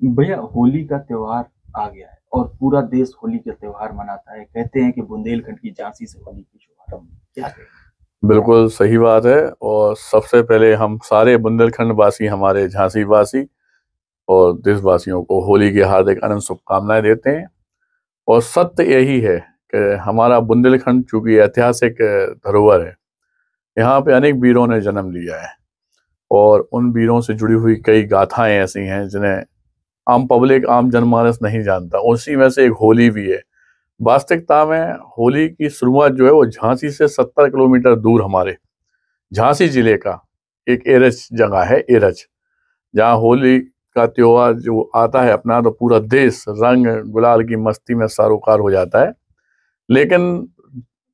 भैया, होली का त्योहार आ गया है और पूरा देश होली का त्योहार मनाता है। कहते हैं कि बुंदेलखंड की झांसी से होली की शुभारंभ हुई। क्या कहें? बिल्कुल सही बात है। और सबसे पहले हम सारे बुंदेलखंड वासी, हमारे झांसी वासी और देशवासियों को होली की हार्दिक अनंत शुभकामनाएं देते हैं। और सत्य यही है कि हमारा बुंदेलखंड चूंकि ऐतिहासिक धरोहर है, यहाँ पे अनेक वीरों ने जन्म लिया है और उन वीरों से जुड़ी हुई कई गाथाएं ऐसी हैं जिन्हें आम पब्लिक, आम जनमानस नहीं जानता। उसी में से एक होली भी है। वास्तविकता में होली की शुरुआत जो है वो झांसी से 70 किलोमीटर दूर हमारे झांसी जिले का एक एरच जगह है, एरच, जहाँ होली का त्योहार जो आता है अपना, तो पूरा देश रंग गुलाल की मस्ती में सरोकार हो जाता है। लेकिन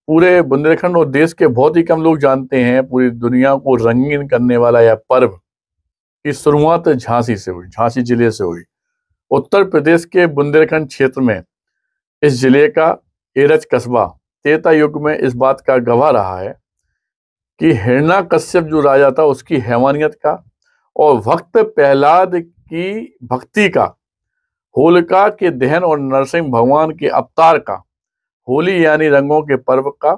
पूरे बुंदेलखंड और देश के बहुत ही कम लोग जानते हैं, पूरी दुनिया को रंगीन करने वाला यह पर्व की शुरुआत झांसी से हुई, झांसी जिले से हुई। उत्तर प्रदेश के बुंदेलखंड क्षेत्र में इस जिले का एरच कस्बा त्रेता युग में इस बात का गवाह रहा है कि हिरण्यकश्यप जो राजा था उसकी हैवानियत का और भक्त प्रहलाद की भक्ति का, होलिका के दहन और नरसिंह भगवान के अवतार का, होली यानी रंगों के पर्व का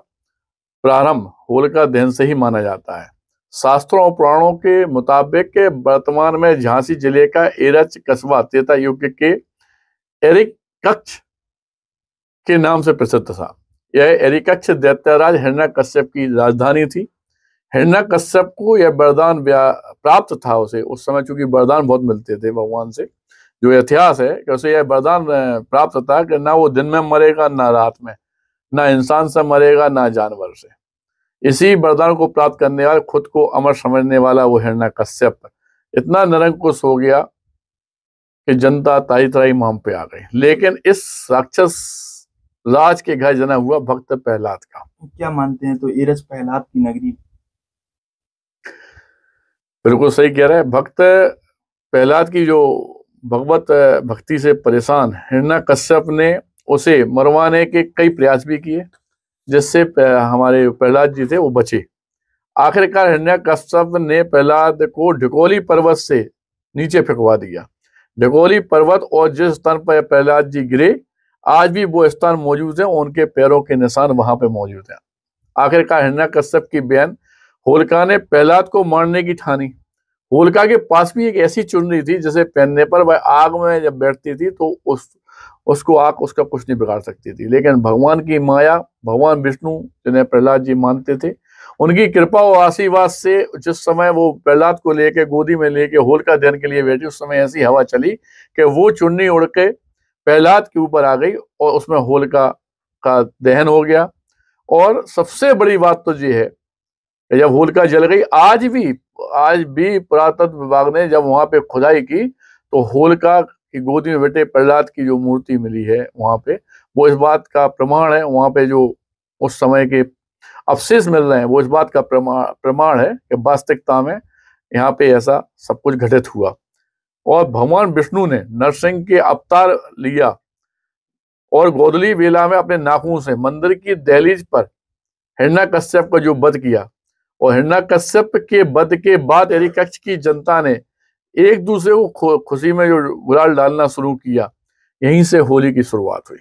प्रारंभ होलिका दहन से ही माना जाता है। शास्त्रों और पुराणों के मुताबिक वर्तमान में झांसी जिले का एरच कस्बा त्रेता युग के एरिक कक्ष के नाम से प्रसिद्ध था। यह एरिकक्ष दैत्यराज हिरण्यकश्यप की राजधानी थी। हिरण्यकश्यप को यह वरदान प्राप्त था। उसे उस समय चूंकि वरदान बहुत मिलते थे भगवान से, जो इतिहास है कि उसे यह वरदान प्राप्त था कि ना वो दिन में मरेगा ना रात में, ना इंसान से मरेगा ना जानवर से। इसी वरदान को प्राप्त करने वाला, खुद को अमर समझने वाला वो हिरण्यकश्यप इतना निरंकुश हो गया कि जनता ताई तराई माम पे आ गई। लेकिन इस राक्षस राज के घर जन्म हुआ भक्त प्रहलाद का। क्या मानते हैं, तो एरच प्रहलाद की नगरी? बिल्कुल सही कह रहे हैं। भक्त प्रहलाद की जो भगवत भक्ति से परेशान हिरण्यकश्यप ने उसे मरवाने के कई प्रयास भी किए, जिससे हमारे प्रहलाद जी थे वो बचे। आखिरकार हिरण्यकश्यप ने प्रहलाद को ढिकोली पर्वत से नीचे फेंकवा दिया। ढिकोली पर्वत और जिस स्थान पर प्रहलाद जी गिरे, आज भी वो स्थान मौजूद है, उनके पैरों के निशान वहां पे मौजूद हैं। आखिरकार हिरण्यकश्यप की बहन होलिका ने प्रहलाद को मारने की ठानी। होलिका के पास भी एक ऐसी चुनरी थी जिसे पहनने पर वह आग में जब बैठती थी तो उसको आग उसका कुछ नहीं बिगाड़ सकती थी। लेकिन भगवान की माया, भगवान विष्णु जिन्हें प्रहलाद जी मानते थे, उनकी कृपा और आशीर्वाद से जिस समय वो प्रहलाद को लेके गोदी में लेके होलिका दहन के लिए बैठी, उस समय ऐसी हवा चली कि वो चुन्नी उड़ के प्रहलाद के ऊपर आ गई और उसमें होलिका का दहन हो गया। और सबसे बड़ी बात तो ये है कि जब होलिका जल गई, आज भी पुरातत्व विभाग ने जब वहां पे खुदाई की तो होलिका की गोदी में बैठे प्रहलाद की जो मूर्ति मिली है वहां पे, वो इस बात का प्रमाण है। वहां पे जो उस समय के अवशेष मिल रहे हैं वो इस बात का प्रमाण है कि वास्तविकता में यहाँ पे ऐसा सब कुछ घटित हुआ। और भगवान विष्णु ने नरसिंह के अवतार लिया और गोधूली बेला में अपने नाखून से मंदिर की दहलीज पर हिरण्यकश्यप का जो वध किया। और हिरण्यकश्यप के वध के बाद एरिकक्ष की जनता ने एक दूसरे को खुशी में जो गुलाल डालना शुरू किया, यहीं से होली की शुरुआत हुई।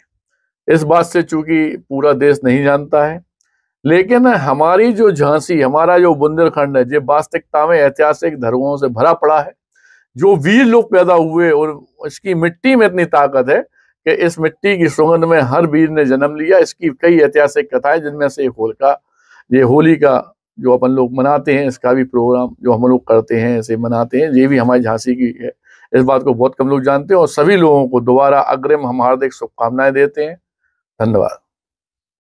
इस बात से चूंकि पूरा देश नहीं जानता है, लेकिन हमारी जो झांसी, हमारा जो बुंदेलखंड है, ये वास्तविकता में ऐतिहासिक धरोहरों से भरा पड़ा है। जो वीर लोग पैदा हुए और इसकी मिट्टी में इतनी ताकत है कि इस मिट्टी की सुगंध में हर वीर ने जन्म लिया। इसकी कई ऐतिहासिक कथाएं, जिनमें से एक होलिका, ये होली का जो अपन लोग मनाते हैं, इसका भी प्रोग्राम जो हम लोग करते हैं, इसे मनाते हैं, ये भी हमारी झांसी की है। इस बात को बहुत कम लोग जानते हैं और सभी लोगों को दोबारा अग्रिम हम हार्दिक शुभकामनाएं देते हैं। धन्यवाद।